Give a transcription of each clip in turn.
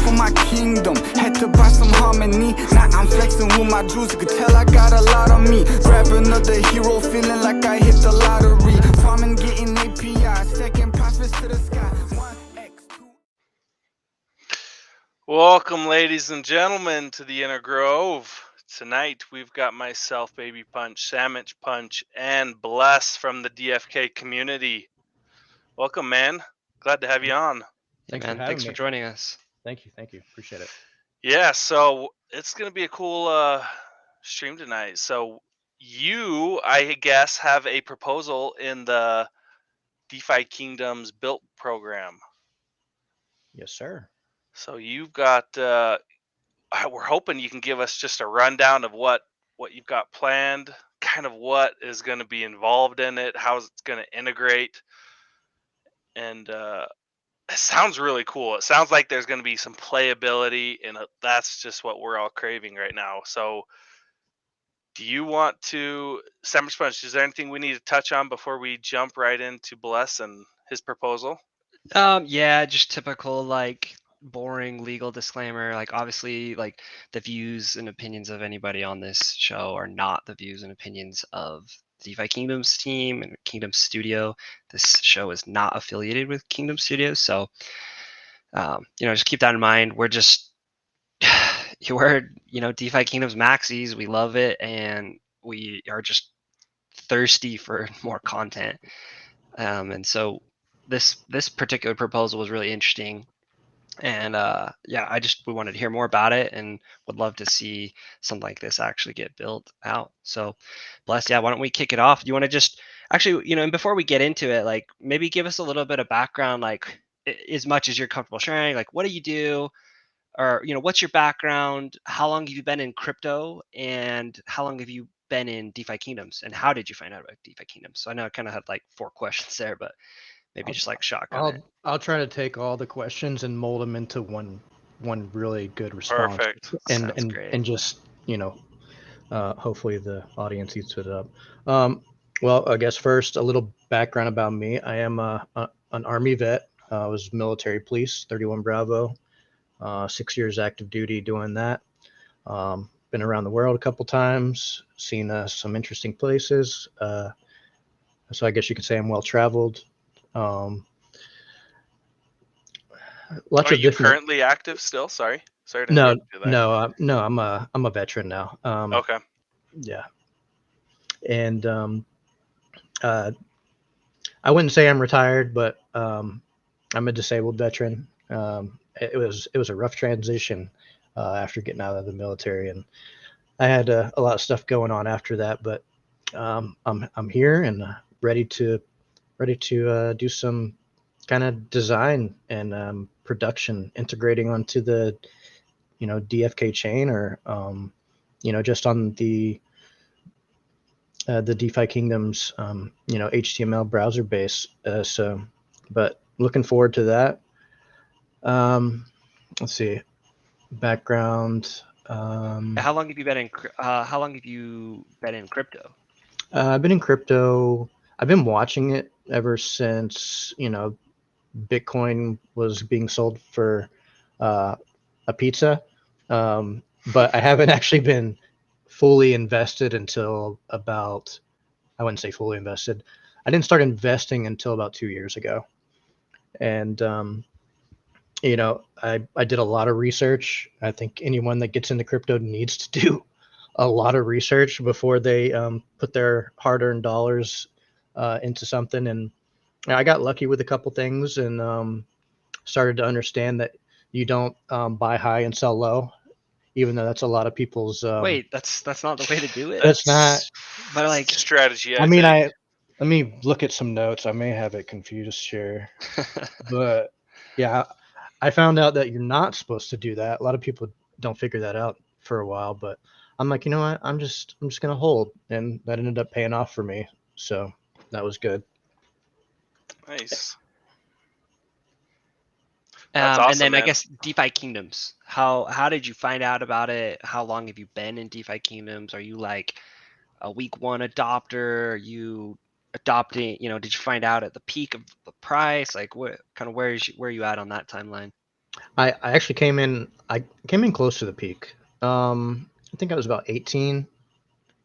for my kingdom. Had to buy some harmony. Now I'm flexing with my jewels. You could tell I got a lot on me. Grab another hero, feeling like I hit the lottery. Farming, getting API, stacking profits to the sky. 1x2. Welcome, ladies and gentlemen, to the Inner Grove. Tonight we've got myself, Baby Punch, Sandwich Punch, and Bless from the DFK community. Welcome, man. Glad to have you on. Thanks for joining us. Thank you. Appreciate it. Yeah, so it's going to be a cool stream tonight. So you, I guess, have a proposal in the DeFi Kingdoms built program. Yes, sir. So you've got, we're hoping you can give us just a rundown of what you've got planned, kind of what is going to be involved in it, how it's going to integrate. And it sounds really cool. It sounds like there's going to be some playability, and that's just what we're all craving right now. So do you want to, Summer Sponge, is there anything we need to touch on before we jump right into Bless and his proposal? Yeah, just typical like boring legal disclaimer. Like obviously, like the views and opinions of anybody on this show are not the views and opinions of DeFi Kingdoms team and Kingdom Studio. This show is not affiliated with Kingdom Studios, so just keep that in mind. We're just we're DeFi Kingdoms maxis. We love it, and we are just thirsty for more content. And so this particular proposal was really interesting, and we wanted to hear more about it and would love to see something like this actually get built out. So Bless, why don't we kick it off? Do you want to just actually, and before we get into it, like maybe give us a little bit of background, like as much as you're comfortable sharing, like what do you do, or what's your background, how long have you been in crypto, and how long have you been in DeFi Kingdoms, and how did you find out about DeFi Kingdoms? So I know I kind of had like 4 questions there, but maybe just like shotgun it. I'll try to take all the questions and mold them into one really good response. Perfect. Sounds great. And just hopefully the audience eats it up. Well, I guess first a little background about me. I am an Army vet. I was military police, 31 Bravo, 6 years active duty doing that. Been around the world a couple times, seen some interesting places. So I guess you could say I'm well traveled. Are you currently active still? Sorry to No, interrupt you there. I'm a veteran now. Okay. Yeah, and I wouldn't say I'm retired, but I'm a disabled veteran. It was a rough transition after getting out of the military, and I had a lot of stuff going on after that. But I'm here and ready to do some kind of design and production, integrating onto the DFK chain, or just on the DeFi Kingdoms HTML browser base. But looking forward to that. Let's see, background. How long have you been in crypto? I've been in crypto. I've been watching it ever since Bitcoin was being sold for a pizza, but I haven't actually been fully invested until about, I wouldn't say fully invested. I didn't start investing until about 2 years ago. And, I did a lot of research. I think anyone that gets into crypto needs to do a lot of research before they put their hard-earned dollars into something. And I got lucky with a couple things, and started to understand that you don't buy high and sell low, even though that's a lot of people's. Wait, that's not the way to do it. That's not. But like strategy. Let me look at some notes. I may have it confused here, but yeah, I found out that you're not supposed to do that. A lot of people don't figure that out for a while, but I'm like, you know what? I'm just gonna hold, and that ended up paying off for me. So that was good. Nice. That's awesome, and then man. I guess DeFi Kingdoms. How did you find out about it? How long have you been in DeFi Kingdoms? Are you like a week one adopter? Are you adopting? Did you find out at the peak of the price? Like what kind of where are you at on that timeline? I actually came in. I came in close to the peak. I think I was about $18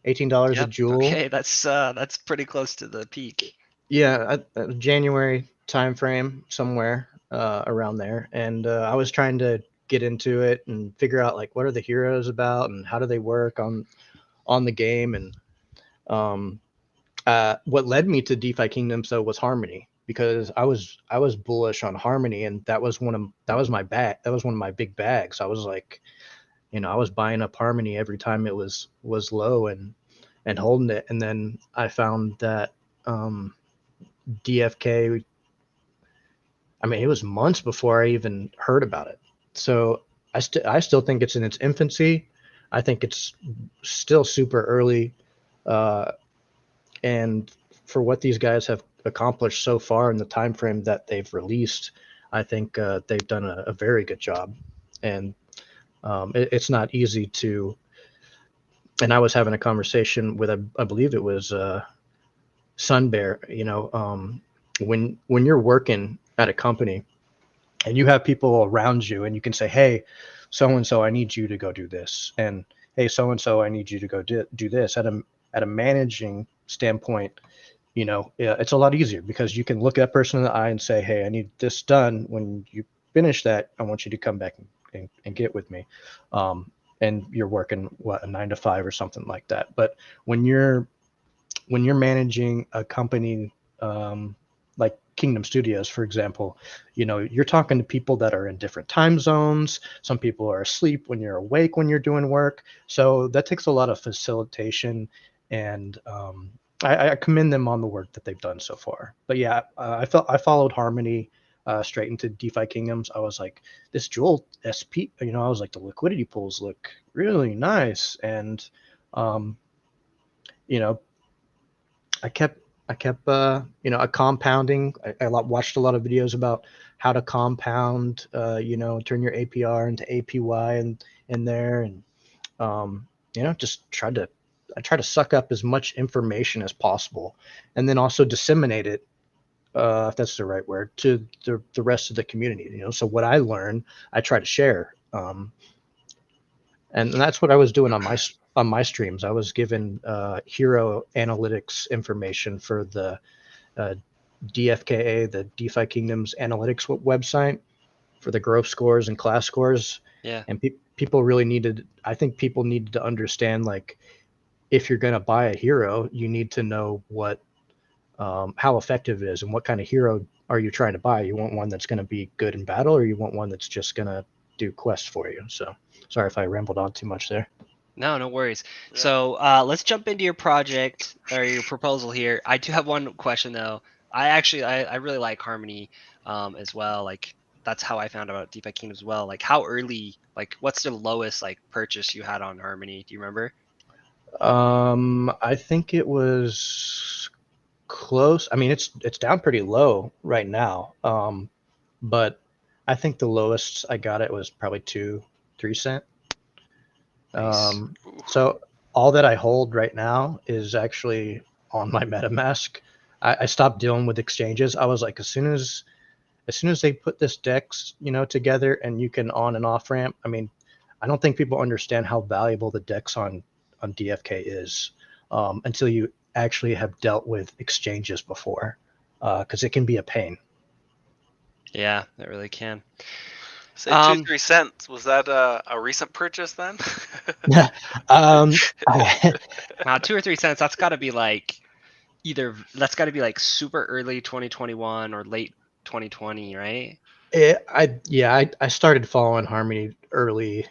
a Yep. joule. Okay, that's pretty close to the peak. Yeah, January time frame somewhere around there, and I was trying to get into it and figure out like what are the heroes about and how do they work on the game. And um, what led me to DeFi Kingdoms though was Harmony, because I was bullish on Harmony, and that was my bag. That was one of my big bags. I was like, I was buying up Harmony every time it was low and holding it, and then I found that DFK. I mean, it was months before I even heard about it. So I still think it's in its infancy. I think it's still super early, uh, and for what these guys have accomplished so far in the time frame that they've released, I think they've done a very good job. And it's not easy to. And I was having a conversation with I believe it was Sun Bear. When you're working at a company and you have people around you and you can say, hey, so and so, I need you to go do this, and hey, so and so, I need you to go do this. At a managing standpoint, it's a lot easier because you can look that person in the eye and say, hey, I need this done. When you finish that, I want you to come back and get with me. And you're working a 9 to 5 or something like that. But when you're managing a company, like Kingdom Studios, for example, you're talking to people that are in different time zones. Some people are asleep when you're awake when you're doing work. So that takes a lot of facilitation, and I commend them on the work that they've done so far. But yeah, I followed Harmony straight into DeFi Kingdoms. I was like, this Jewel SP, I was like, the liquidity pools look really nice, and um, you know, I kept a compounding. I watched a lot of videos about how to compound, turn your APR into APY and in there, and just I try to suck up as much information as possible, and then also disseminate it, if that's the right word, to the rest of the community. So what I learn, I try to share. And that's what I was doing on my streams. I was given hero analytics information for the uh, DFKA, the DeFi Kingdoms analytics website, for the growth scores and class scores. Yeah. And people really needed. I think people needed to understand, like, if you're going to buy a hero, you need to know how effective it is and what kind of hero are you trying to buy. You want one that's going to be good in battle, or you want one that's just going to do quests for you. So sorry if I rambled on too much there. No worries. Yeah. So let's jump into your project or your proposal here. I do have one question though. I really like Harmony as well. Like that's how I found out DeFi Kingdom as well. Like how early, like what's the lowest like purchase you had on Harmony? Do you remember? I think it was close. I mean, it's down pretty low right now. But I think the lowest I got it was probably 2-3 cent. Nice. Ooh. So all that I hold right now is actually on my MetaMask. I stopped dealing with exchanges. I was like, as soon as they put this DEX, together, and you can on and off ramp. I mean, I don't think people understand how valuable the DEX on DFK is, until you actually have dealt with exchanges before, because it can be a pain. Yeah, that really can. Say 2-3 cents. Was that a recent purchase then? um, 2 or 3 cents. That's got to be like super early 2021 or late 2020, right? I started following Harmony early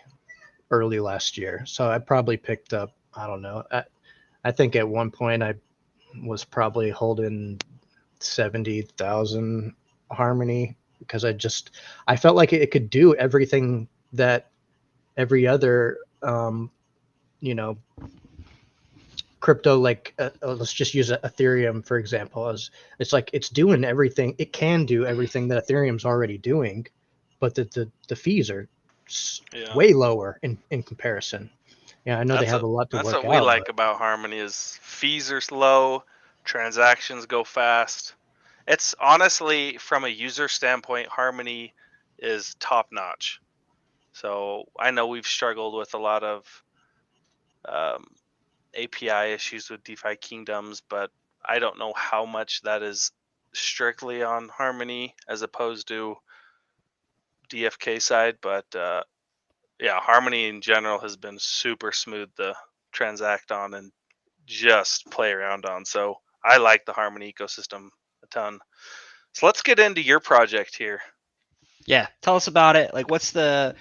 last year, so I probably picked up. I don't know. I think at one point I was probably holding 70,000 Harmony, because I felt like it could do everything that every other you know crypto, like let's just use Ethereum for example. As it's like it's doing everything, it can do everything that Ethereum's already doing, but the fees are Yeah. way lower in comparison. Yeah, I know they have a lot to That's work what we out, like but about Harmony is fees are low, transactions go fast. It's honestly, from a user standpoint, Harmony is top notch. So I know we've struggled with a lot of API issues with DeFi Kingdoms, but I don't know how much that is strictly on Harmony as opposed to DFK side. But yeah, Harmony in general has been super smooth to transact on and just play around on. So I like the Harmony ecosystem a ton. So let's get into your project here. Yeah, tell us about it. Like, what's the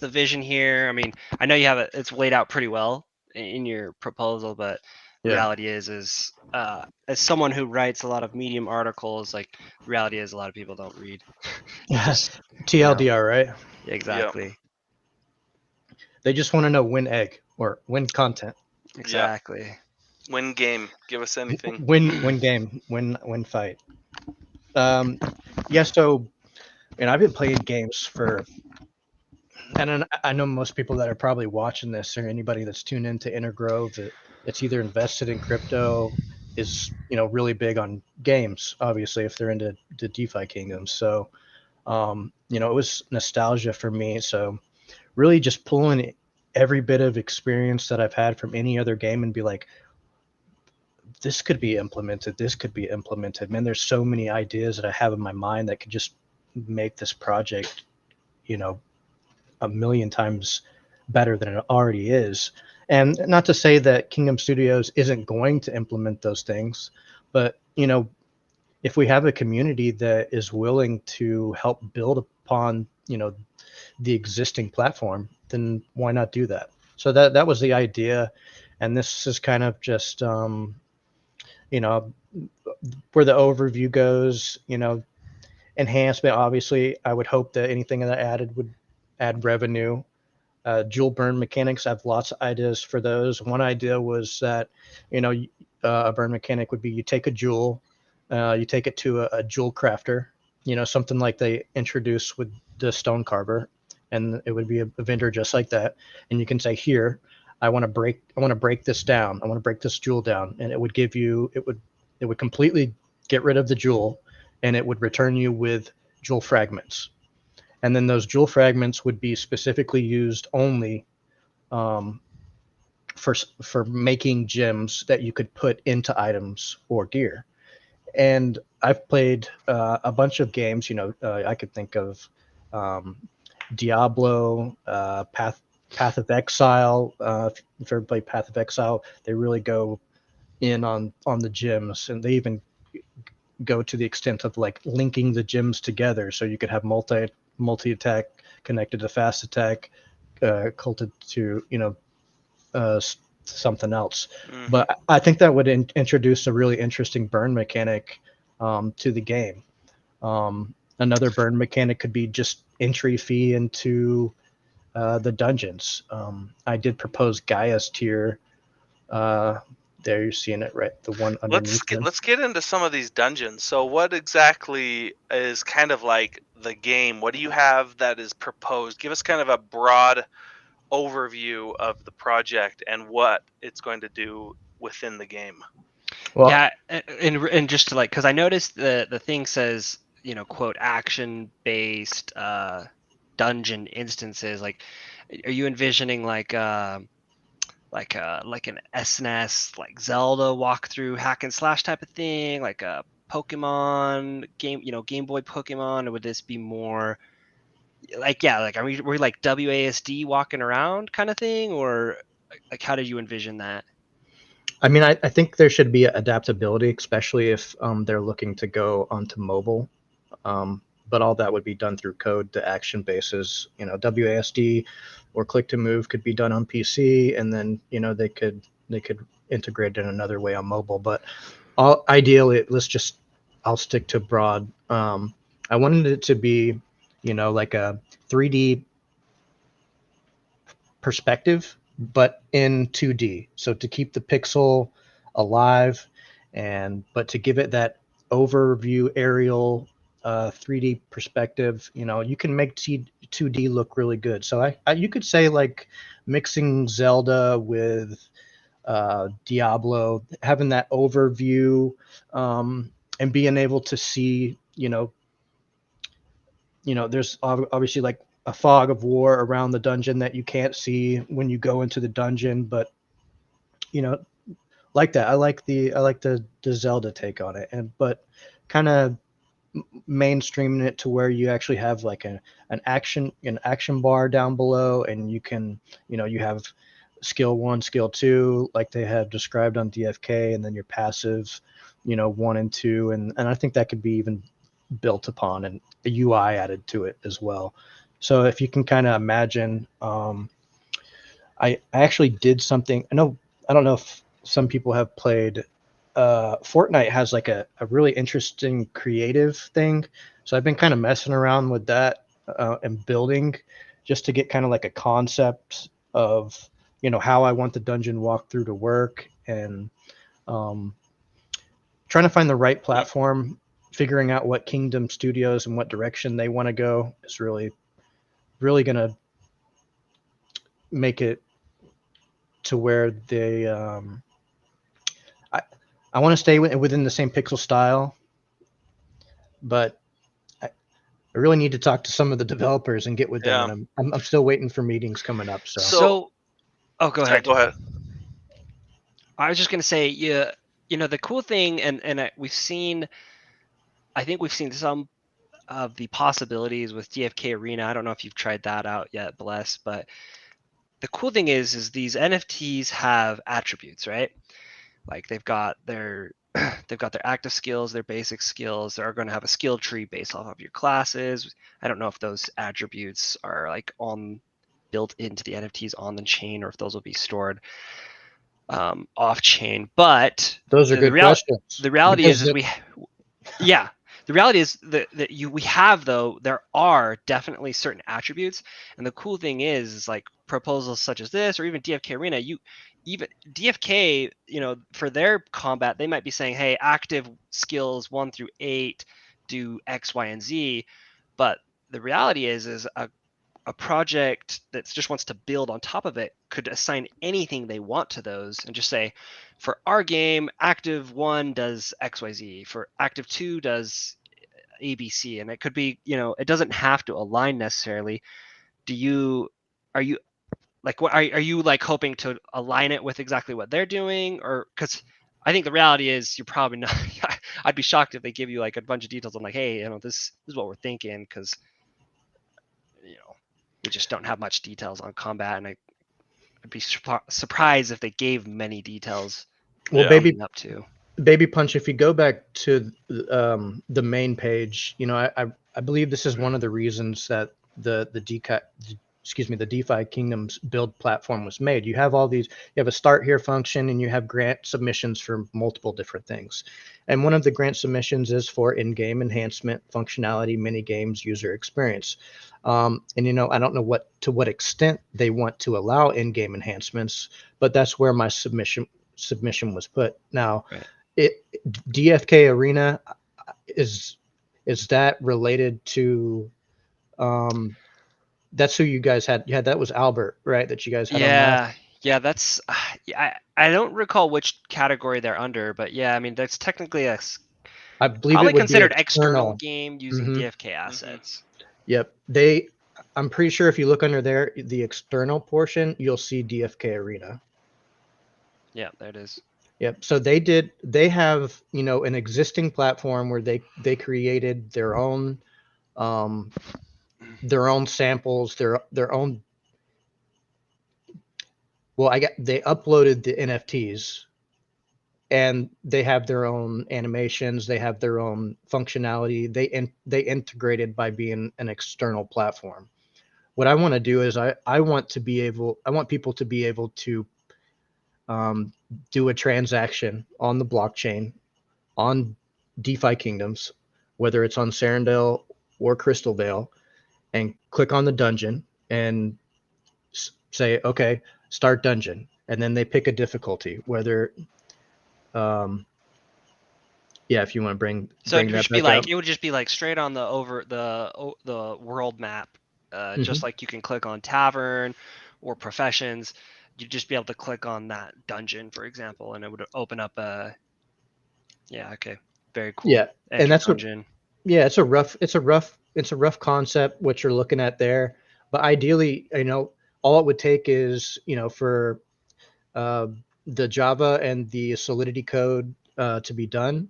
vision here? I mean, I know you have it's laid out pretty well in your proposal, but the reality is as someone who writes a lot of Medium articles, like the reality is a lot of people don't read. Just TLDR, right? exactly, They just want to know win egg or win content. exactly. Win game. Give us anything. Win game. Win fight. Yeah. So, and I've been playing games for, and I know most people that are probably watching this or anybody that's tuned into Intergrove that's either invested in crypto is really big on games. Obviously, if they're into the DeFi kingdoms. So, it was nostalgia for me. So, really just pulling every bit of experience that I've had from any other game and be like, this could be implemented. This could be implemented. Man, there's so many ideas that I have in my mind that could just make this project, a million times better than it already is. And not to say that Kingdom Studios isn't going to implement those things, but if we have a community that is willing to help build upon, the existing platform, then why not do that? So that was the idea. And this is kind of just where the overview goes, enhancement. Obviously, I would hope that anything that I added would add revenue. Jewel burn mechanics, I have lots of ideas for those. One idea was that, a burn mechanic would be you take a jewel, you take it to a jewel crafter, something like they introduced with the stone carver, and it would be a vendor just like that. And you can say, here, I want to break this down. I want to break this jewel down. And it would give you, it would completely get rid of the jewel, and it would return you with jewel fragments. And then those jewel fragments would be specifically used only for making gems that you could put into items or gear. And I've played a bunch of games. I could think of Diablo, Path of Exile. If you've ever played Path of Exile, they really go in on the gems, and they even go to the extent of like linking the gems together, so you could have multi attack connected to fast attack, culted to something else. Mm-hmm. But I think that would introduce a really interesting burn mechanic to the game. Another burn mechanic could be just entry fee into the dungeons. I did propose Gaia's tier. There you're seeing it, right? The one underneath. Let's get into some of these dungeons. So what exactly is kind of like the game? What do you have that is proposed? Give us kind of a broad overview of the project and what it's going to do within the game. Well, yeah, and just to because I noticed the thing says, quote, action based dungeon instances. Like, are you envisioning like an SNES like Zelda walkthrough hack and slash type of thing, like a Pokemon game, Game Boy Pokemon, or would this be more are we like WASD walking around kind of thing, or like how did you envision that? I mean, I think there should be adaptability, especially if they're looking to go onto mobile. But all that would be done through code. The action bases, WASD or click to move could be done on PC, and then they could integrate it in another way on mobile. But ideally, I'll stick to broad. I wanted it to be, like a 3D perspective, but in 2D. So to keep the pixel alive, but to give it that overview aerial 3D perspective, you can make 2D look really good. So you could say like mixing Zelda with Diablo, having that overview and being able to see, there's obviously like a fog of war around the dungeon that you can't see when you go into the dungeon, but like that. I like the Zelda take on it, but kind of mainstreaming it to where you actually have like an action bar down below, and you can you have skill 1, skill 2, like they have described on DFK, and then your passives 1 and 2, and I think that could be even built upon and a UI added to it as well. So if you can kind of imagine, I actually did something. I don't know if some people have played. Fortnite has like a really interesting creative thing. So I've been kind of messing around with that and building just to get kind of like a concept of how I want the dungeon walkthrough to work, and trying to find the right platform, figuring out what Kingdom Studios and what direction they want to go is really going to make it to where they I want to stay within the same pixel style, but I really need to talk to some of the developers and get with them. Yeah. And I'm still waiting for meetings coming up. So, oh, go Sorry, ahead. go ahead. I was just gonna say, the cool thing, and I think we've seen some of the possibilities with DFK Arena. I don't know if you've tried that out yet, Bless, but the cool thing is these NFTs have attributes, right? Like they've got their active skills, their basic skills. They're going to have a skill tree based off of your classes. I don't know if those attributes are like built into the NFTs on the chain, or if those will be stored off chain. But those are good questions. The reality is the reality is that we have, though, there are definitely certain attributes, and the cool thing is like proposals such as this, or even DFK Arena, even DFK, for their combat, they might be saying, hey, active skills 1 through 8 do X, Y, and Z. But the reality is a project that just wants to build on top of it could assign anything they want to those and just say, for our game, active 1 does XYZ, for active 2 does ABC. And it could be, it doesn't have to align necessarily. Are you like, what are you like hoping to align it with exactly what they're doing? Or because I think the reality is you're probably not. I'd be shocked if they give you like a bunch of details on like, hey, this is what we're thinking, because we just don't have much details on combat, and I'd be surprised if they gave many details. Well, yeah. Baby Punch, if you go back to the main page, I believe this is one of the reasons that the DeFi Kingdoms build platform was made. You have you have a start here function, and you have grant submissions for multiple different things. And one of the grant submissions is for in-game enhancement, functionality, mini games, user experience. And I don't know to what extent they want to allow in-game enhancements, but that's where my submission was put. Now, right. DFK Arena, is that related to? That's who you guys had. Yeah, that was Albert, right? That you guys had. Yeah. That's. I don't recall which category they're under, but yeah, I mean that's technically I believe probably it would considered be external game using DFK assets. Yep. I'm pretty sure if you look under there, the external portion, you'll see DFK Arena. Yeah, there it is. Yep. So they have, an existing platform where they created their own samples, their own. Well, they uploaded the NFTs, and they have their own animations. They have their own functionality. They integrated by being an external platform. What I want to do is I want people to be able to do a transaction on the blockchain on DeFi Kingdoms, whether it's on Serendale or Crystal Vale, and click on the dungeon and say, okay, start dungeon. And then they pick a difficulty, whether, if you want to bring it that would just be like straight on the world map, just like you can click on tavern or professions. You'd just be able to click on that dungeon, for example, and it would open up very cool. Yeah, and that's dungeon. It's a rough rough concept what you're looking at there, but ideally, all it would take is, for uh, the Java and the Solidity code to be done.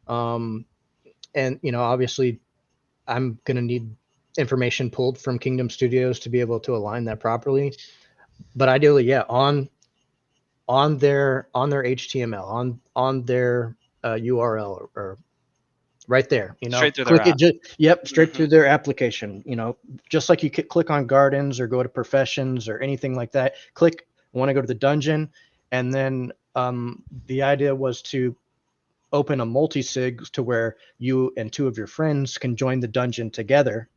Um, and obviously, I'm going to need information pulled from Kingdom Studios to be able to align that properly. But ideally, yeah, on their HTML, on their URL, or right there, Straight through their click it. app. Yep, straight Mhm. through their application. Just like you could click on gardens or go to professions or anything like that. Click, I want to go to the dungeon, and then the idea was to open a multi-sig to where you and two of your friends can join the dungeon together,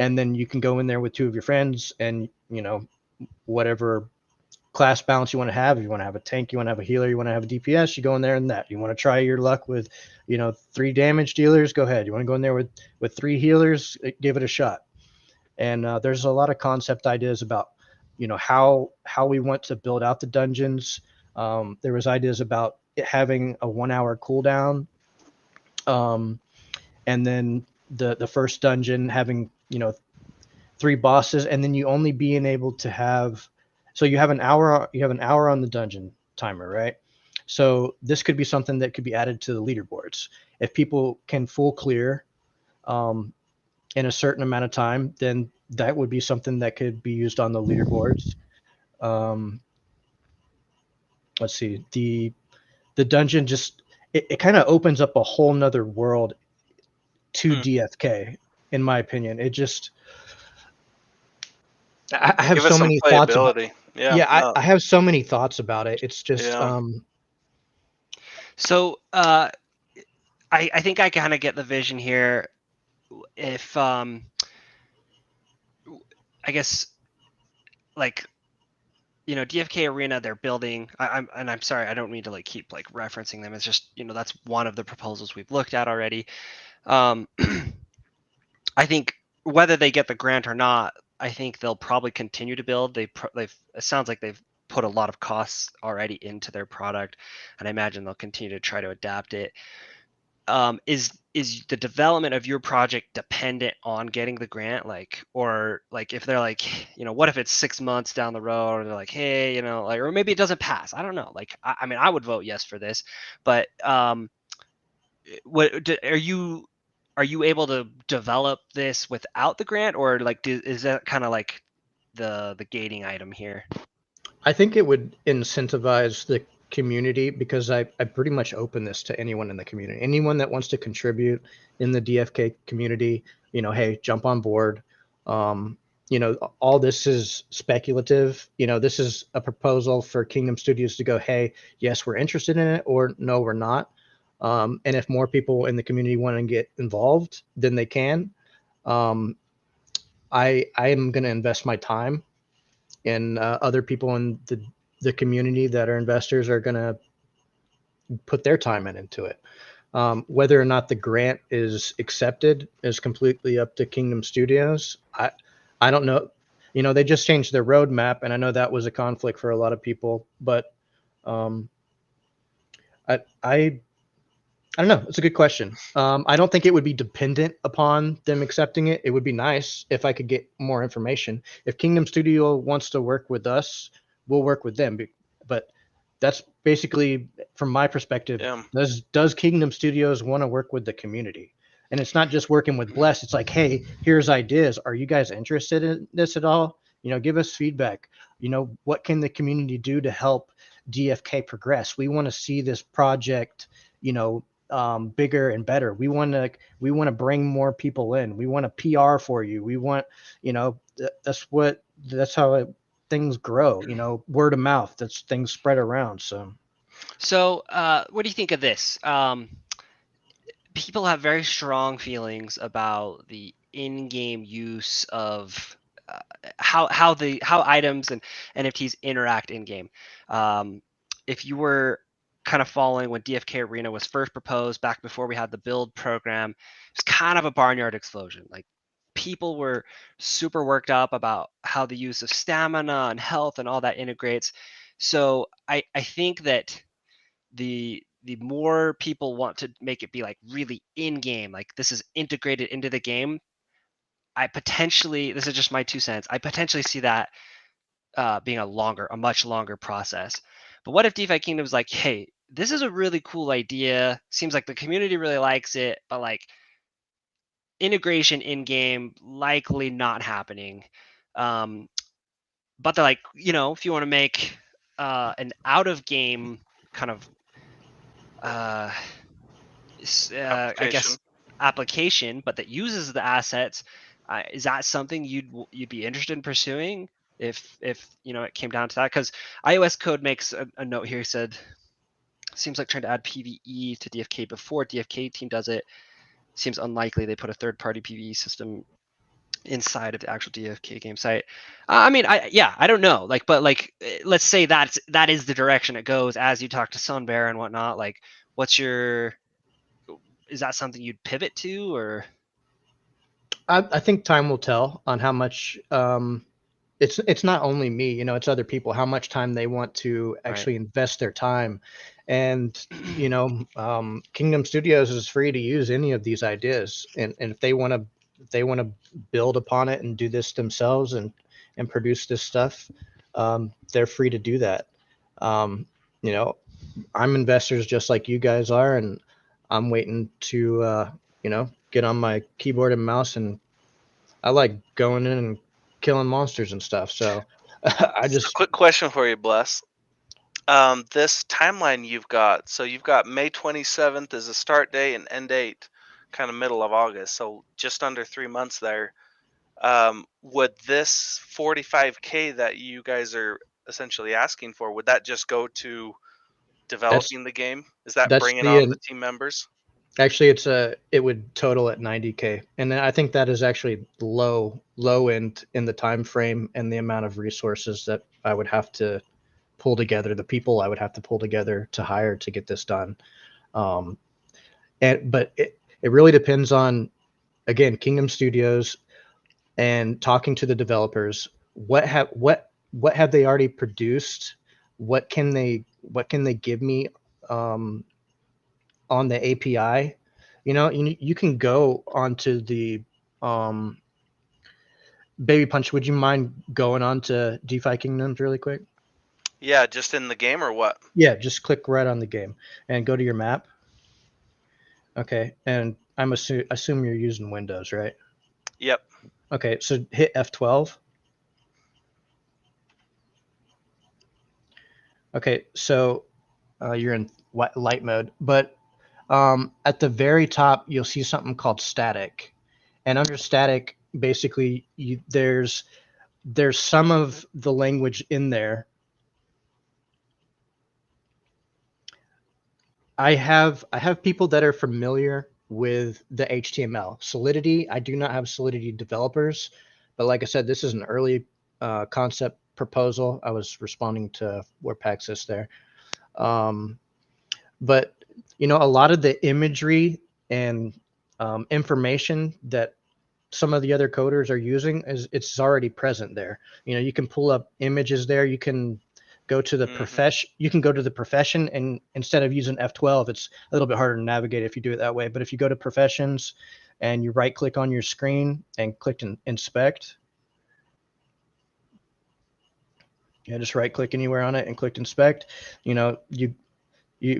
and then you can go in there with two of your friends, and whatever class balance you want to have. If you want to have a tank, you want to have a healer, you want to have a DPS, you go in there and that. You want to try your luck with 3 damage dealers, go ahead. You want to go in there with 3 healers, give it a shot. And there's a lot of concept ideas about how we want to build out the dungeons. There was ideas about it having a 1-hour cooldown, and then the first dungeon having 3 bosses, and then you only being able to have, so you have an hour on the dungeon timer, right? So this could be something that could be added to the leaderboards. If people can full clear in a certain amount of time, then that would be something that could be used on the leaderboards. Let's see, the dungeon just, it kind of opens up a whole nother world to DFK, in my opinion. It just, I have Give us so some many thoughts about. playability. Yeah. Yeah, No. I have so many thoughts about it. It's just Yeah. So I think I kind of get the vision here. If I guess, like, DFK Arena, they're building. I'm sorry, I don't mean to like keep like referencing them. It's just that's one of the proposals we've looked at already. I think whether they get the grant or not, I think they'll probably continue to build. They've it sounds like they've put a lot of costs already into their product, and I imagine they'll continue to try to adapt it. Is the development of your project dependent on getting the grant, or if they're like, what if it's 6 months down the road and they're like, hey, or maybe it doesn't pass, I don't know, I mean, I would vote yes for this, but are you able to develop this without the grant, or is that kind of like the gating item here? I think it would incentivize the community, because I pretty much open this to anyone in the community. Anyone that wants to contribute in the DFK community, hey, jump on board. All this is speculative. This is a proposal for Kingdom Studios to go, hey, yes, we're interested in it, or no, we're not. And if more people in the community want to get involved, then they can. I am going to invest my time, and other people in the community that are investors are going to put their time into it. Whether or not the grant is accepted is completely up to Kingdom Studios. I don't know. They just changed their roadmap, and I know that was a conflict for a lot of people. But I don't know. It's a good question. I don't think it would be dependent upon them accepting it. It would be nice if I could get more information. If Kingdom Studio wants to work with us, we'll work with them. But that's basically, from my perspective, Yeah. does Kingdom Studios want to work with the community? And it's not just working with Bless. It's like, hey, here's ideas. Are you guys interested in this at all? Give us feedback. What can the community do to help DFK progress? We want to see this project, bigger and better. We want to bring more people in. We want a PR for you. We want, that's how things grow, word of mouth. That's things spread around. So what do you think of this? People have very strong feelings about the in-game use of how items and NFTs interact in game. If you were kind of following when DFK Arena was first proposed back before we had the build program, it's kind of a barnyard explosion. Like, people were super worked up about how the use of stamina and health and all that integrates. So I think that the more people want to make it be like really in game, like this is integrated into the game, I potentially, this is just my 2 cents, I potentially see that being a much longer process. But what if DeFi Kingdom's like, hey, this is a really cool idea. Seems like the community really likes it, but like integration in game likely not happening. But they're like, if you want to make an out of game kind of, I guess, application, but that uses the assets, is that something you'd be interested in pursuing if it came down to that? Because iOS Code makes a note here. He said, seems like trying to add PvE to DFK before DFK team does it seems unlikely. They put a third-party PvE system inside of the actual DFK game site. I mean, I don't know. Like, but like, let's say that is the direction it goes as you talk to Sunbear and whatnot. Like, is that something you'd pivot to, or? I think time will tell on how much. It's not only me, it's other people, how much time they want to actually invest their time. And, Kingdom Studios is free to use any of these ideas. And if they want to build upon it and do this themselves and produce this stuff, they're free to do that. I'm investors just like you guys are, and I'm waiting to, get on my keyboard and mouse, and I like going in and killing monsters and stuff. So a quick question for you, Bless. This timeline you've got, so you've got May 27th as a start date and end date kind of middle of August, so just under 3 months there. Would this 45K that you guys are essentially asking for, would that just go to developing the game? Is that bringing on the team members? Actually, it would total at 90K, and I think that is actually low end in the time frame and the amount of resources that I would have to pull together, the people I would have to pull together to hire to get this done. But it really depends on, again, Kingdom Studios and talking to the developers. What have they already produced? What can they give me on the API? You can go onto the Baby Punch. Would you mind going on to DeFi Kingdoms really quick? Yeah, just in the game or what? Yeah, just click right on the game and go to your map. Okay, and I'm assume you're using Windows, right? Yep. Okay, so hit F12. Okay, so you're in light mode, but at the very top, you'll see something called static. And under static, basically, there's some of the language in there. I have people that are familiar with the HTML. Solidity, I do not have Solidity developers, but like I said, this is an early concept proposal. I was responding to Warpaxis there. But a lot of the imagery and information that some of the other coders are using it's already present there. You can pull up images there. You can go to the profession. You can go to the profession, and instead of using F12, it's a little bit harder to navigate if you do it that way. But if you go to professions and you right click on your screen and click inspect, just right click anywhere on it and click inspect, you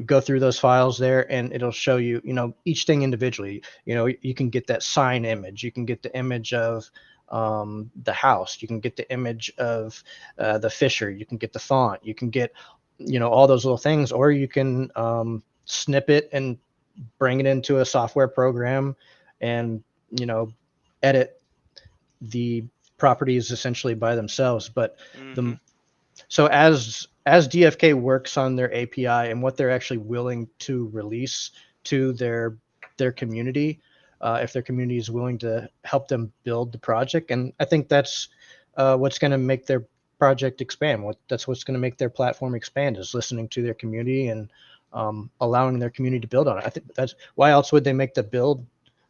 go through those files there, and it'll show you, each thing individually. You can get that sign image. You can get the image of the house. You can get the image of the fisher. You can get the font. You can get, all those little things, or you can snip it and bring it into a software program and, edit the properties essentially by themselves. But so as DFK works on their API and what they're actually willing to release to their community, if their community is willing to help them build the project, and I think that's what's going to make their project expand. That's what's going to make their platform expand, is listening to their community and allowing their community to build on it. I think that's why else would they make the build,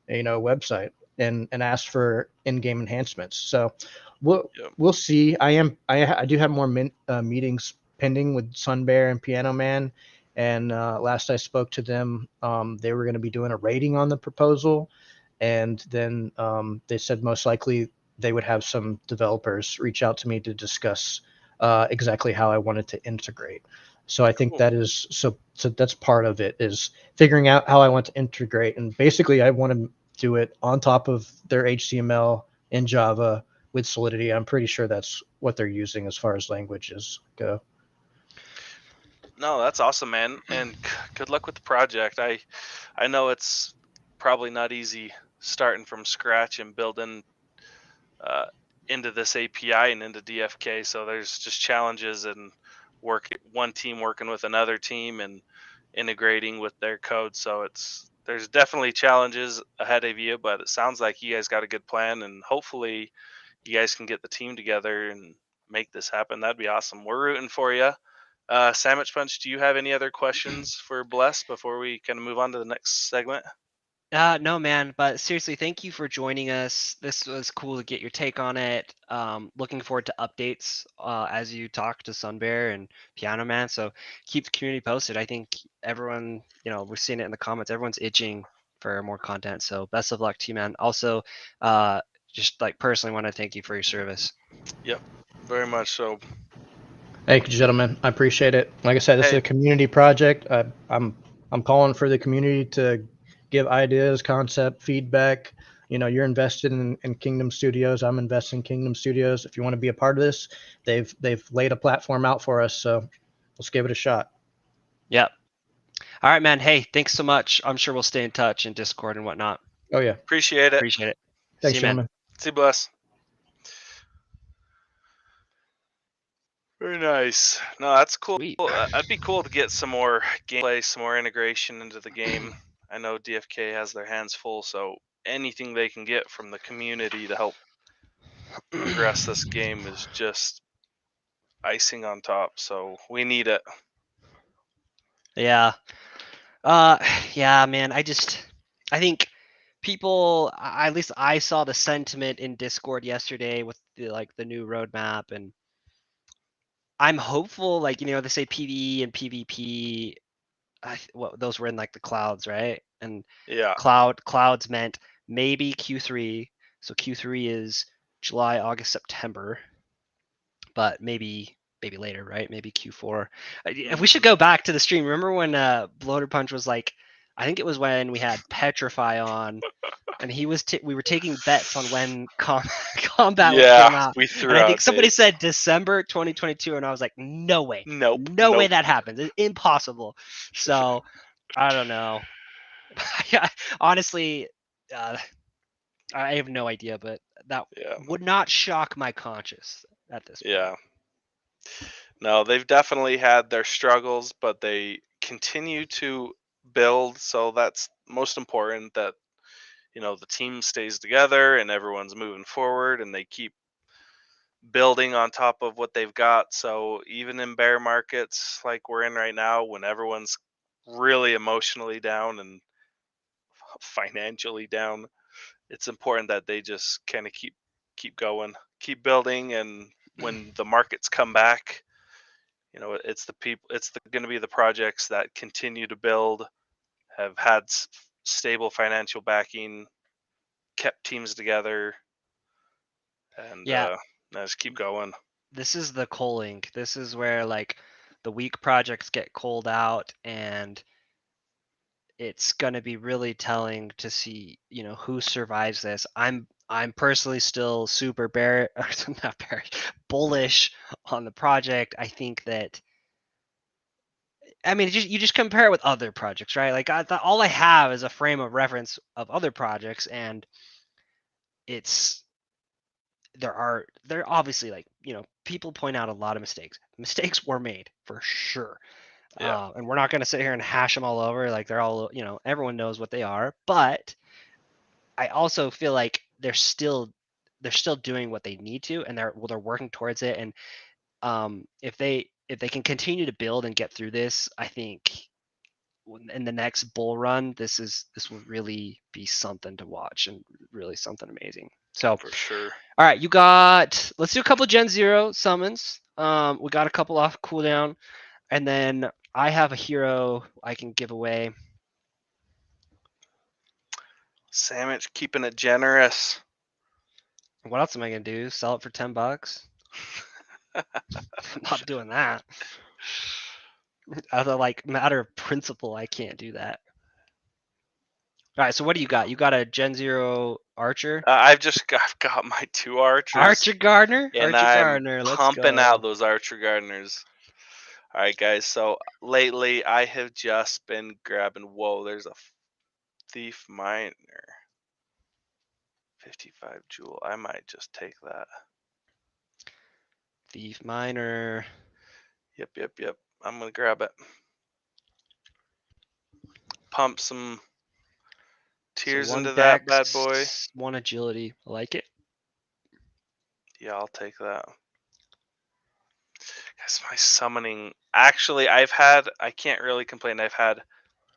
website and ask for in-game enhancements. So we'll see. I do have more meetings pending with Sunbear and Piano Man, and last I spoke to them, they were going to be doing a rating on the proposal, And then they said most likely they would have some developers reach out to me to discuss exactly how I wanted to integrate. So I think Cool. that is so that's part of it, is figuring out how I want to integrate. And basically I want to do it on top of their HTML in Java with Solidity. I'm pretty sure that's what they're using as far as languages go. No, that's awesome, man, and good luck with the project. I know it's probably not easy starting from scratch and building uh, into this API and into DFK. So there's just challenges and one team working with another team and integrating with their code. So there's definitely challenges ahead of you, but it sounds like you guys got a good plan, and hopefully you guys can get the team together and make this happen. That'd be awesome. We're rooting for you. Sandwich Punch, do you have any other questions for Bless before we kind of move on to the next segment? No, man, but seriously, thank you for joining us. This was cool to get your take on it. Looking forward to updates as you talk to Sunbear and Piano Man. So keep the community posted. I think everyone, we're seeing it in the comments. Everyone's itching for more content. So best of luck to you, man. Also, just like personally want to thank you for your service. Yep, very much so. Thank you, gentlemen. I appreciate it. Like I said, this is Hey, a community project. I'm calling for the community to give ideas, concept, feedback. You're invested in Kingdom Studios. I'm invested in Kingdom Studios. If you want to be a part of this, they've laid a platform out for us. So let's give it a shot. Yep. All right, man. Hey, thanks so much. I'm sure we'll stay in touch in Discord and whatnot. Oh yeah. appreciate it. Appreciate it. Thanks, See you, man. gentlemen. See you, Bless. Very nice. No, that's cool. Sweet. That'd be cool to get some more gameplay, some more integration into the game. I know DFK has their hands full, so anything they can get from the community to help progress this game is just icing on top. So we need it. Yeah. Yeah, man. I think people, at least I saw the sentiment in Discord yesterday with the new roadmap, and I'm hopeful. They say PvE and PvP. Those were in the clouds, right? And Yeah. clouds meant maybe Q3. So Q3 is July, August, September, but maybe later, right? Maybe Q4. If we should go back to the stream. Remember when Bloater Punch was like, I think it was when we had Petrify on, and we were taking bets on when combat would come out. We threw And I out think somebody dates. said December 2022, and I was like, no way, Nope. no way that happens. It's impossible. So I don't know. Honestly, I have no idea, but that Yeah. would not shock my conscience at this point. Yeah. No, they've definitely had their struggles, but they continue to build. So that's most important, that the team stays together and everyone's moving forward and they keep building on top of what they've got. So even in bear markets like we're in right now, when everyone's really emotionally down and financially down, it's important that they just kind of keep going, keep building, and when the markets come back, it's the people, going to be the projects that continue to build, have had stable financial backing, kept teams together, and Yeah, just keep going. this is the culling. This is where the weak projects get culled out, and it's going to be really telling to see who survives this. I'm personally still super not bearish, bullish on the project. I think that, I mean, you just compare it with other projects, right? Like I thought, all I have is a frame of reference of other projects, and there obviously, people point out a lot of mistakes. Mistakes were made for sure. Yeah. And we're not going to sit here and hash them all over. They're all, everyone knows what they are. But I also feel like they're still doing what they need to, and they're working towards it. And if they can continue to build and get through this, I think in the next bull run, this will really be something to watch and really something amazing. So for sure. All right, let's do a couple Gen 0 summons. We got a couple off cooldown, and then I have a hero I can give away. Sandwich keeping it generous. What else am I gonna do? Sell it for $10? I'm not doing that. Out of like matter of principle, I can't do that. All right, so what do you got? You got a Gen Zero Archer? I've got my 2 archers. Archer Gardner? And Archer I'm Gardner, let's pumping go. out those Archer Gardeners. All right, guys. So lately, I have just been grabbing. Whoa, there's a Thief Miner. 55 Jewel. I might just take that. Thief Miner. Yep. I'm gonna grab it. Pump some tears So one into that bad dex, boy. 1 agility. I like it. Yeah, I'll take that. Guys, my summoning. Actually, I can't really complain. I've had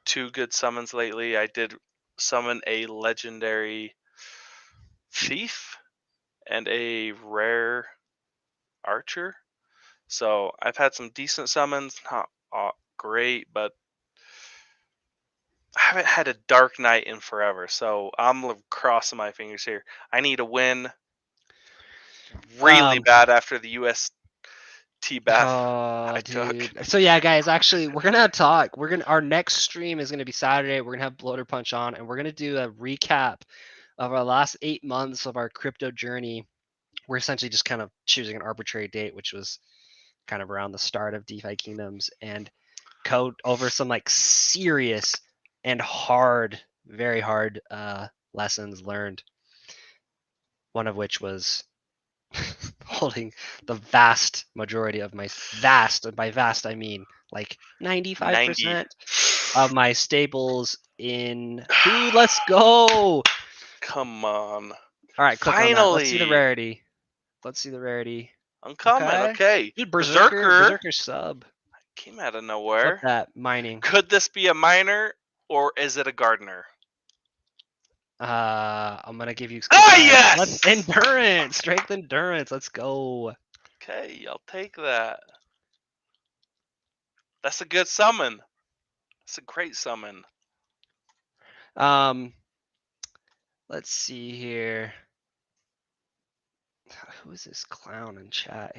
2 good summons lately. I did summon a legendary thief and a rare archer. So I've had some decent summons, not great, but I haven't had a Dark Knight in forever. So I'm crossing my fingers here. I need a win really bad after the UST bath I took. Dude. So yeah, guys, actually, we're gonna talk. Our next stream is gonna be Saturday. We're gonna have Bloater Punch on, and we're gonna do a recap of our last 8 months of our crypto journey. We're essentially just kind of choosing an arbitrary date, which was kind of around the start of DeFi Kingdoms, and code over some like serious and hard, very hard lessons learned. One of which was holding the vast majority of my by vast I mean like 95% of my stables in who. Let's go. Come on. All right, click finally. on that. Let's see the rarity. Let's see the rarity. Uncommon, okay. Dude, Berserker sub. Came out of nowhere. Flip that, mining. Could this be a miner or is it a gardener? I'm gonna give you. Yes! Endurance, strength, endurance. Let's go. Okay, I'll take that. That's a good summon. That's a great summon. Let's see here. Who is this clown in chat?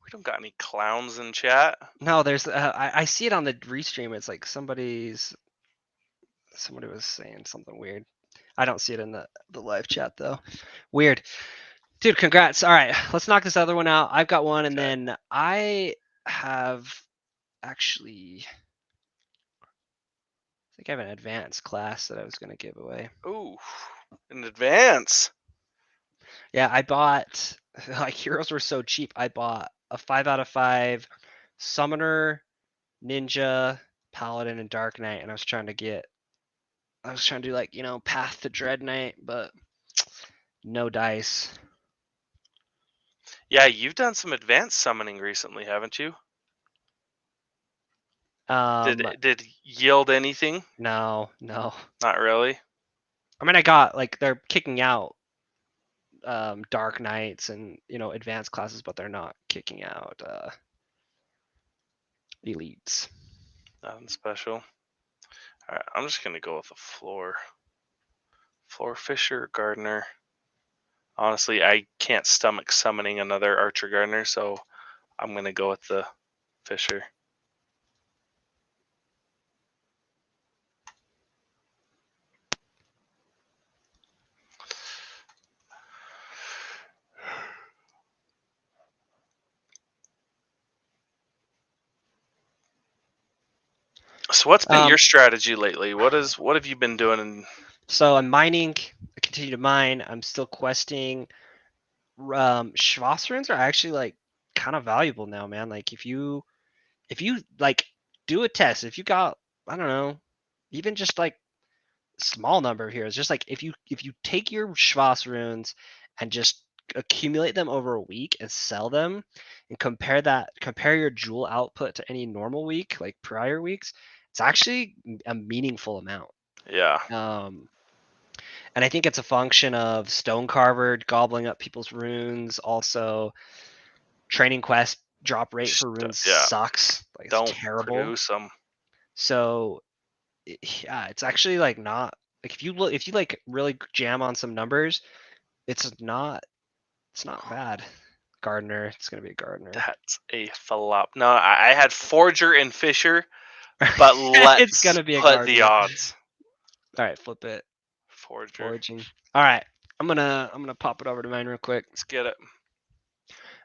We don't got any clowns in chat. No, there's. I see it on the restream. It's like somebody was saying something weird. I don't see it in the live chat though. Weird. Dude, congrats. All right, let's knock this other one out. I've got one, and then I have actually. I think I have an advanced class that I was going to give away. Ooh, in advance. Yeah, I bought, like, heroes were so cheap. I bought a 5 out of 5 Summoner, Ninja, Paladin, and Dark Knight, and I was trying to do, like, Path to Dread Knight, but no dice. Yeah, you've done some advanced summoning recently, haven't you? Did yield anything? No. Not really. I mean, I got, like, they're kicking out Dark Knights and advanced classes, but they're not kicking out elites. Nothing special. All right, I'm just gonna go with the floor fisher gardener. Honestly, I can't stomach summoning another archer gardener, so I'm gonna go with the fisher. So what's been your strategy lately? What have you been doing? So I'm mining. I continue to mine. I'm still questing. Schwass runes are actually like kind of valuable now, man. Like if you like do a test, if you got, I don't know, even just like small number of heroes, just like if you take your Schwass runes and just accumulate them over a week and sell them and compare your jewel output to any normal week, like prior weeks, it's actually a meaningful amount. Yeah. And I think it's a function of Stonecarver gobbling up people's runes. Also, training quest drop rate for runes sucks. Like, it's terrible. Produce them. So yeah, it's actually like not like if you like really jam on some numbers, it's not bad. Gardner, it's gonna be a Gardner. That's a flop. No, I had Forger and Fisher, but let's It's gonna be a put the Gardner. odds. All right, flip it. Forger. Foraging. All right, I'm gonna pop it over to mine real quick. Let's get it.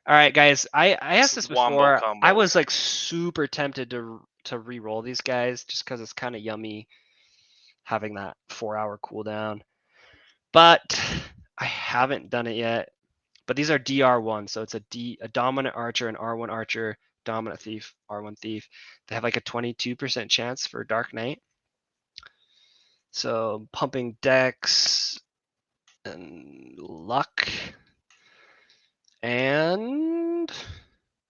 All right, guys. I asked This this is Wombo before. combo. I was like super tempted to re-roll these guys just because it's kind of yummy having that 4-hour cooldown, but I haven't done it yet. But these are DR1, so it's a dominant archer, an R1 archer, dominant thief, R1 thief. They have like a 22% chance for Dark Knight. So pumping dex and luck. And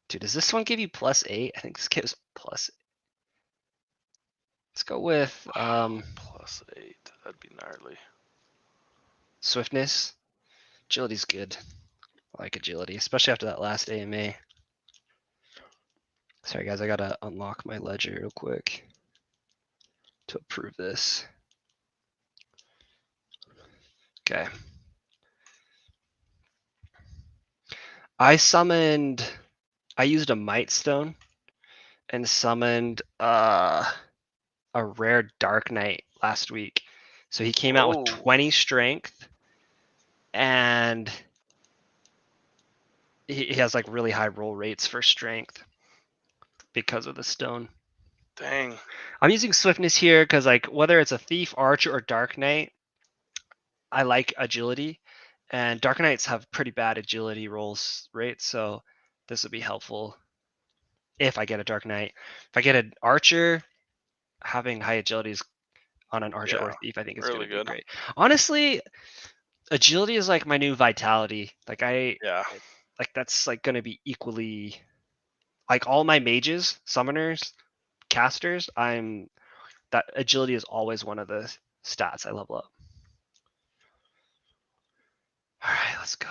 dude, does this one give you +8? I think this gives +8. Let's go with +8. That'd be gnarly. swiftness. Agility's good. I like agility, especially after that last AMA. Sorry guys, I gotta unlock my ledger real quick to approve this. Okay. I used a Might Stone and summoned a rare Dark Knight last week. So he came out with 20 strength and he has like really high roll rates for strength because of the stone. Dang. I'm using swiftness here because like whether it's a thief, archer, or Dark Knight, I like agility. And Dark Knights have pretty bad agility rolls rates, so this would be helpful if I get a Dark Knight. If I get an archer, having high agility is on an archer or thief, I think is really gonna be good. great. Honestly, agility is like my new vitality. Like like that's like gonna be equally like all my mages, summoners, casters, that agility is always one of the stats I level up. All right, let's go.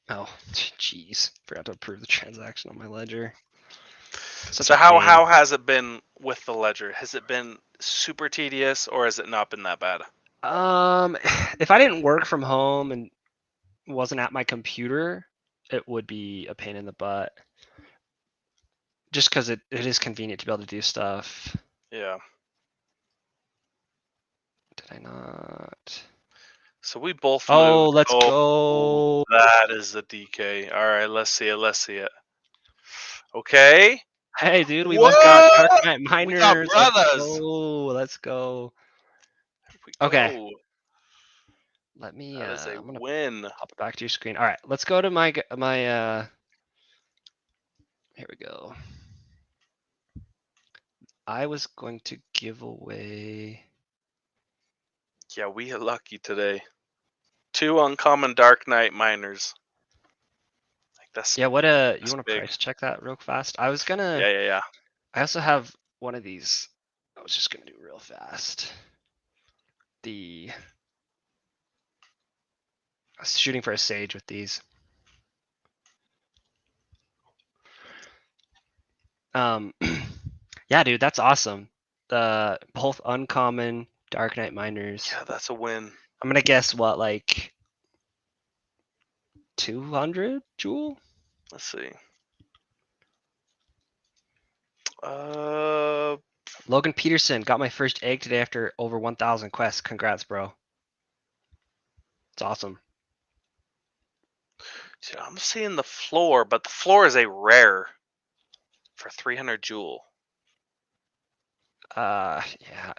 Oh, jeez. Forgot to approve the transaction on my ledger. So how has it been with the ledger? Has it been super tedious or has it not been that bad? If I didn't work from home and wasn't at my computer, it would be a pain in the butt. Just because it is convenient to be able to do stuff. Yeah. Did I not? So we both Oh, moved. let's go. That is the DK. All right, let's see it. Let's see it. Okay. Hey, dude, we both got Dark Knight We got Miners. brothers. Let's go. There we Okay. go. Let me. That is a I'm gonna win. pop it back to your screen. All right, let's go to my. Here we go. I was going to give away. Yeah, we hit lucky today. 2 uncommon Dark Knight Miners. Like that's Yeah, what you want to big. price check that real fast? I was gonna. Yeah. I also have one of these. I was just gonna do real fast. I was shooting for a sage with these. Yeah, dude, that's awesome. Both uncommon Dark Knight Miners. Yeah, that's a win. I'm gonna guess what, like 200 jewel? Let's see. Logan Peterson got my first egg today after over 1,000 quests. Congrats, bro. It's awesome. I'm seeing the floor, but the floor is a rare for 300 jewel. Yeah,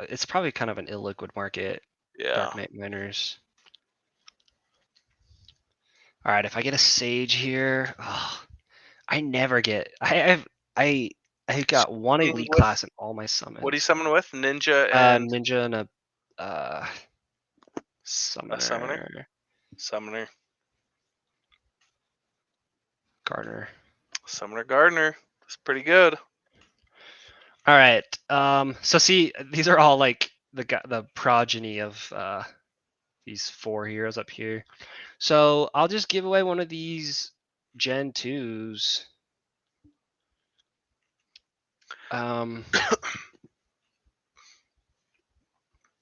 it's probably kind of an illiquid market. Yeah. Dark Knight Miners. All right, if I get a sage here, I never get. I got one elite class in all my summons. What do you summon with? Ninja and ninja and a summoner. A summoner. Gardner. Summoner Gardner. That's pretty good. All right. So see, these are all like the progeny of these 4 heroes up here. So I'll just give away one of these Gen 2s. Honestly,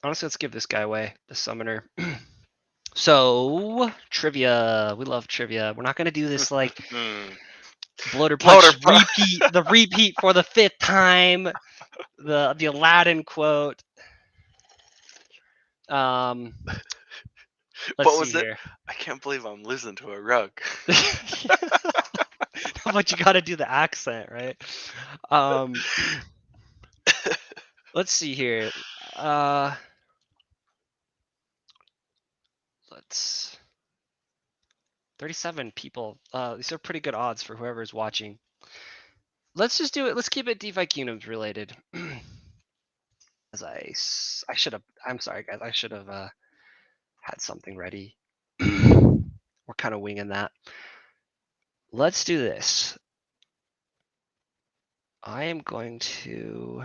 let's give this guy away, the summoner. So, trivia. We love trivia. We're not going to do this like Bloater Punch repeat, the repeat for the 5th time. The Aladdin quote. Let's What was see it? here. I can't believe I'm losing to a rug. But you got to do the accent, right? Let's see here. Let's 37 people. These are pretty good odds for whoever's watching. Let's just do it. Let's keep it DeFi Kingdoms related. As I should have. I'm sorry, guys. I should have had something ready. We're kind of winging that. Let's do this. I am going to.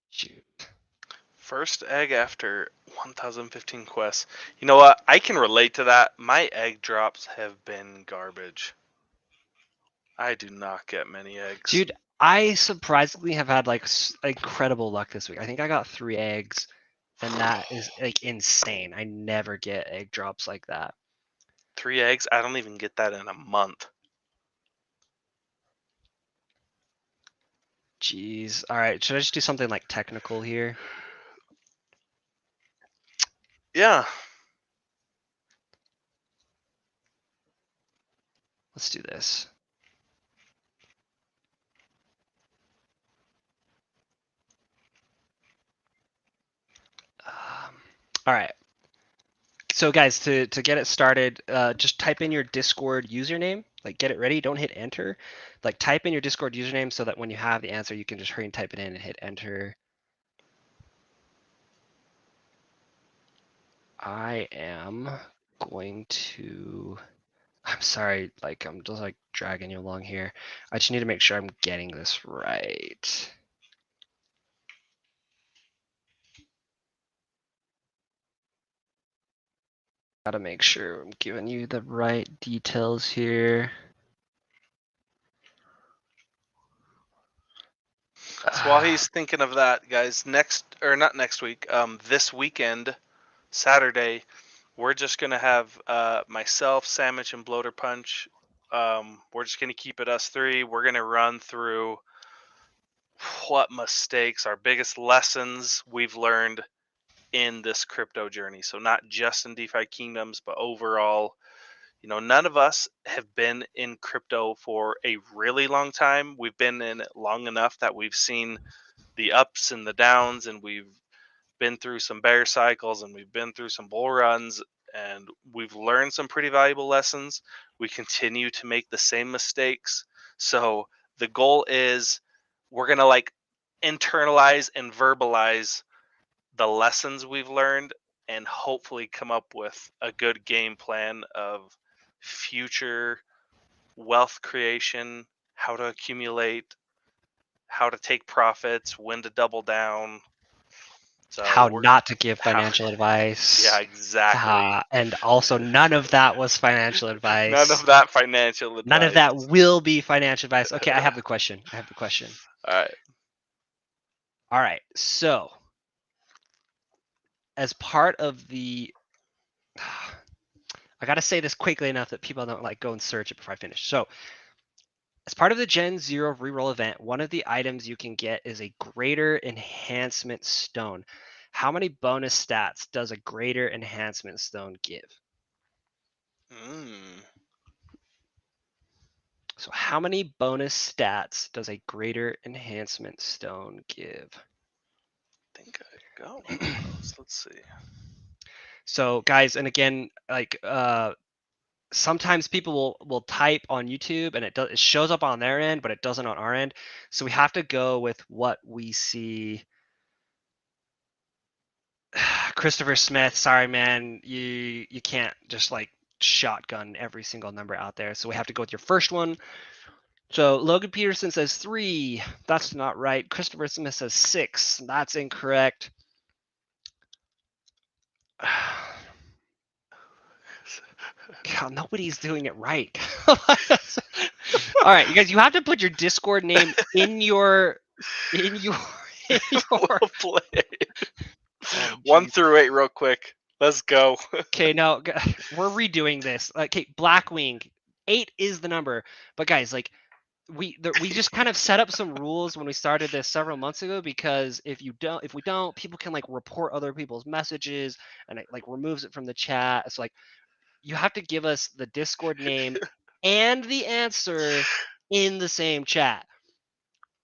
Shoot. First egg after 1015 quests. You know what? I can relate to that. My egg drops have been garbage. I do not get many eggs. Dude, I surprisingly have had like incredible luck this week. I think I got 3 eggs, and that is like insane. I never get egg drops like that. 3 eggs? I don't even get that in a month. Jeez. All right. Should I just do something like technical here? Yeah. Let's do this. All right. So guys, to get it started, just type in your Discord username. Like, get it ready. Don't hit enter. Like, type in your Discord username so that when you have the answer, you can just hurry and type it in and hit enter. I am going to. I'm sorry, like I'm just like dragging you along here. I just need to make sure I'm getting this right. Gotta make sure I'm giving you the right details here. So while he's thinking of that, guys, not next week, this weekend, Saturday, we're just gonna have myself, Sandwich, and Bloater Punch. We're just gonna keep it us 3. We're gonna run through what mistakes, our biggest lessons we've learned in this crypto journey. So not just in DeFi Kingdoms, but overall. You know, none of us have been in crypto for a really long time. We've been in it long enough that we've seen the ups and the downs, and we've been through some bear cycles, and we've been through some bull runs, and we've learned some pretty valuable lessons. We continue to make the same mistakes. So the goal is we're going to like internalize and verbalize the lessons we've learned and hopefully come up with a good game plan of future wealth creation, how to accumulate, how to take profits, when to double down. So how not to give financial advice. Yeah, exactly. And also, none of that was financial advice. None of that financial advice. None of that will be financial advice. Okay, I have the question. All right. So, as part of the, I gotta say this quickly enough that people don't like go and search it before I finish. So, as part of the Gen 0 reroll event, one of the items you can get is a greater enhancement stone. How many bonus stats does a greater enhancement stone give? So how many bonus stats does a greater enhancement stone give? I think I got one of those. Let's see. So guys, and again, like sometimes people will type on YouTube and it shows up on their end, but it doesn't on our end. So we have to go with what we see. Christopher Smith, sorry man, you can't just like shotgun every single number out there. So we have to go with your first one. So Logan Peterson says 3. That's not right. Christopher Smith says 6. That's incorrect. God, nobody's doing it right. All right, you guys, you have to put your Discord name in your. We'll play Oh, 1 jeez. through 8 real quick. Let's go. Okay, now we're redoing this. Okay, Blackwing, 8 is the number, but guys, like we just kind of set up some rules when we started this several months ago, because if we don't, people can like report other people's messages, and it like removes it from the chat. It's like you have to give us the Discord name and the answer in the same chat.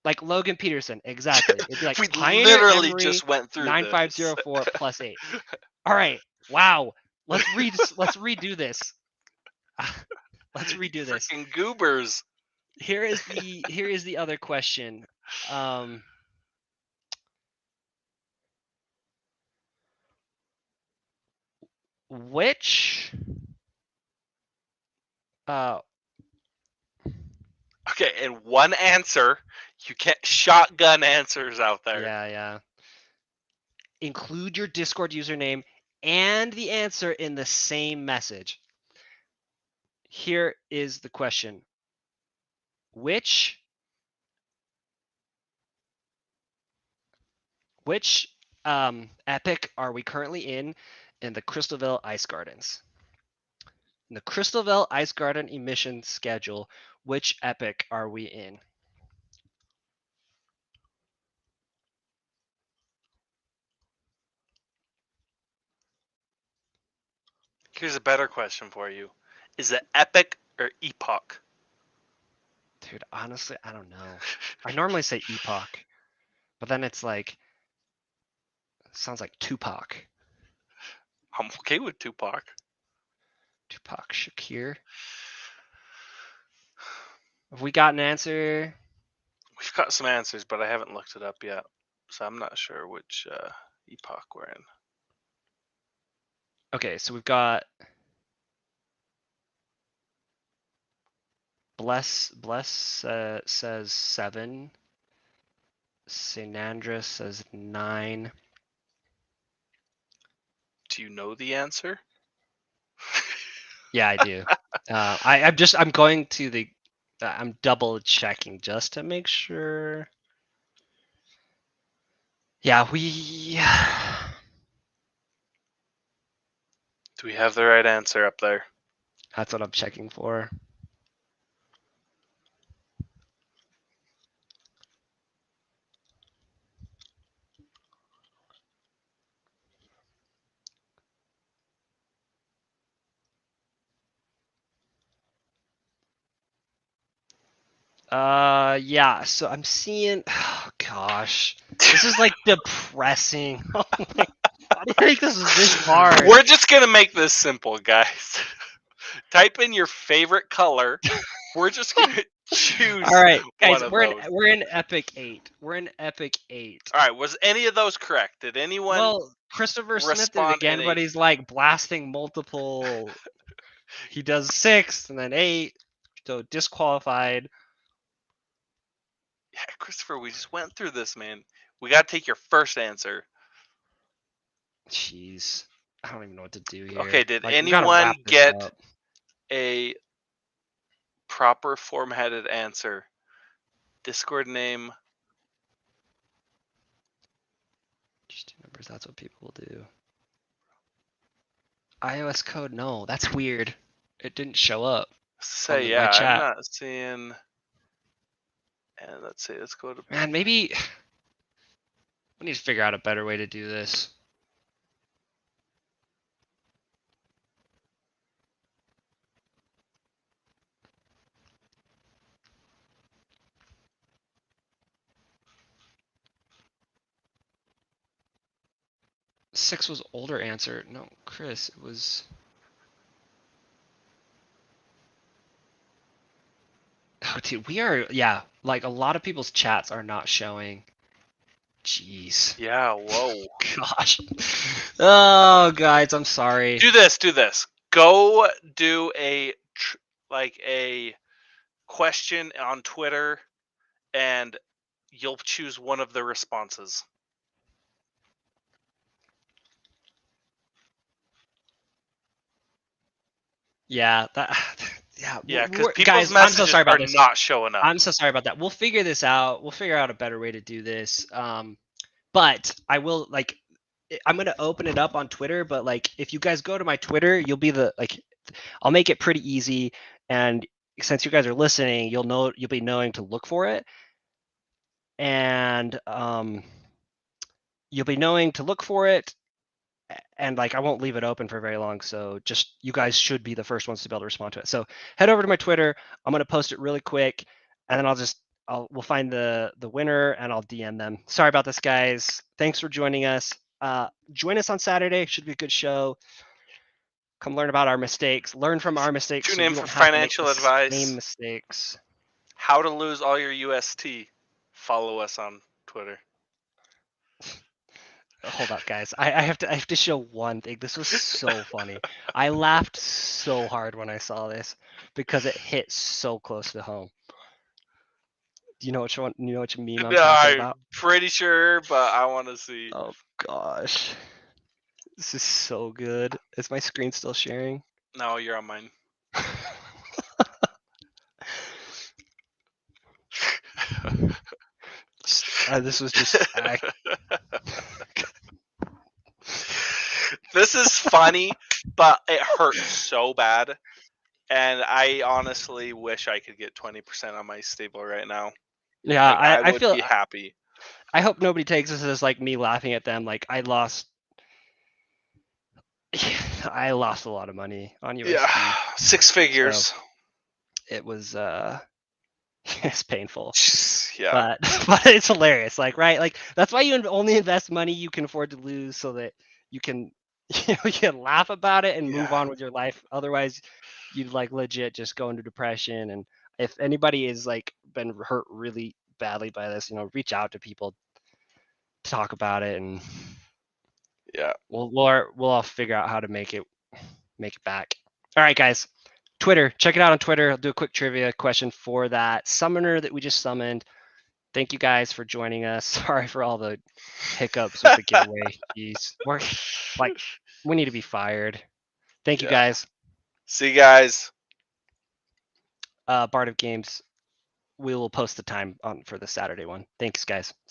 Like Logan Peterson, exactly. It'd be like We Pioneer literally Emery just went through this. 9504 plus 8. All right. Wow. Let's redo this. Let's redo this. Freaking goobers. Here is the other question. Which Okay, and one answer. You can't shotgun answers out there. yeah. Include your Discord username and the answer in the same message. Here is the question. Which epic are we currently in the Crystalville Ice Gardens? In the Crystalville Ice Garden emission schedule, which epic are we in? Here's a better question for you. Is it epic or epoch? Dude, honestly, I don't know. I normally say epoch, but then it's like, sounds like Tupac. I'm okay with Tupac. Tupac Shakur. Have we got an answer? We've got some answers, but I haven't looked it up yet, so I'm not sure which epoch we're in. Okay, so we've got Bless says 7. Sanandra says 9. Do you know the answer? Yeah, I do. I'm going to the. I'm double checking just to make sure. Yeah, we. Do we have the right answer up there? That's what I'm checking for. Yeah, so I'm seeing. Oh, gosh. This is like depressing. Oh my God. Why do you think this is this hard? We're just gonna make this simple, guys. Type in your favorite color. We're just gonna choose. All right, guys, one of we're those. in Epic 8. We're in Epic 8. All right, was any of those correct? Did anyone? Well, Christopher Smith did it respond again, in but 8? he's like blasting multiple. He does 6 and then 8, so disqualified. Yeah, Christopher, we just went through this, man. We gotta take your first answer. Jeez, I don't even know what to do here. Okay, did Like, we gotta anyone wrap this get up. a proper formatted answer? Discord name. Just 2 numbers. That's what people will do. iOS code? No, that's weird. It didn't show up. Say my yeah, chat. I'm not seeing. And let's see. Let's go to. Man, maybe we need to figure out a better way to do this. Six was older answer. No, Chris, it was. Oh, dude, we are. Yeah, like a lot of people's chats are not showing. Jeez. Yeah. Whoa. Gosh. Oh, guys, I'm sorry. Do this. Go do a question on Twitter, and you'll choose one of the responses. Yeah, that. Yeah, Yeah, because people's guys, I'm messages so sorry about are this. not showing up. I'm so sorry about that. We'll figure this out. We'll figure out a better way to do this. But I will like. I'm gonna open it up on Twitter, but like, if you guys go to my Twitter, you'll be the like. I'll make it pretty easy, and since you guys are listening, you'll be knowing to look for it, and you'll be knowing to look for it. And like, I won't leave it open for very long, so just you guys should be the first ones to be able to respond to it. So head over to my Twitter. I'm gonna post it really quick, and then we'll find the winner and I'll DM them. Sorry about this, guys. Thanks for joining us. Join us on Saturday. Should be a good show. Come learn about our mistakes. Learn from our mistakes. Tune so in you for don't have to make financial the advice. Same mistakes. How to lose all your UST. Follow us on Twitter. Hold up, guys. I have to show one thing. This was so funny. I laughed so hard when I saw this because it hit so close to home. Do you know which one? You know which meme I'm talking I'm about? pretty sure, but I want to see. Oh gosh, this is so good. Is my screen still sharing? No, you're on mine. This was just. This is funny, but it hurts so bad. And I honestly wish I could get 20% on my stable right now. Yeah, Like, I would feel be happy. I hope nobody takes this as like me laughing at them. Like, I lost a lot of money on USD. Yeah, 6 figures. So it was it's painful. Yeah. But it's hilarious. Like, right? Like, that's why you only invest money you can afford to lose, so that you can you can laugh about it and move on with your life. Otherwise, you'd like legit just go into depression. And if anybody is like been hurt really badly by this, reach out to people to talk about it, and Yeah. we'll all figure out how to make it back. All right, guys. Twitter, check it out on Twitter. I'll do a quick trivia question for that summoner that we just summoned. Thank you guys for joining us. Sorry for all the hiccups with the giveaway. Jeez, we need to be fired. Thank you, guys. See you guys. Bard of Games, we will post the time on for the Saturday one. Thanks, guys.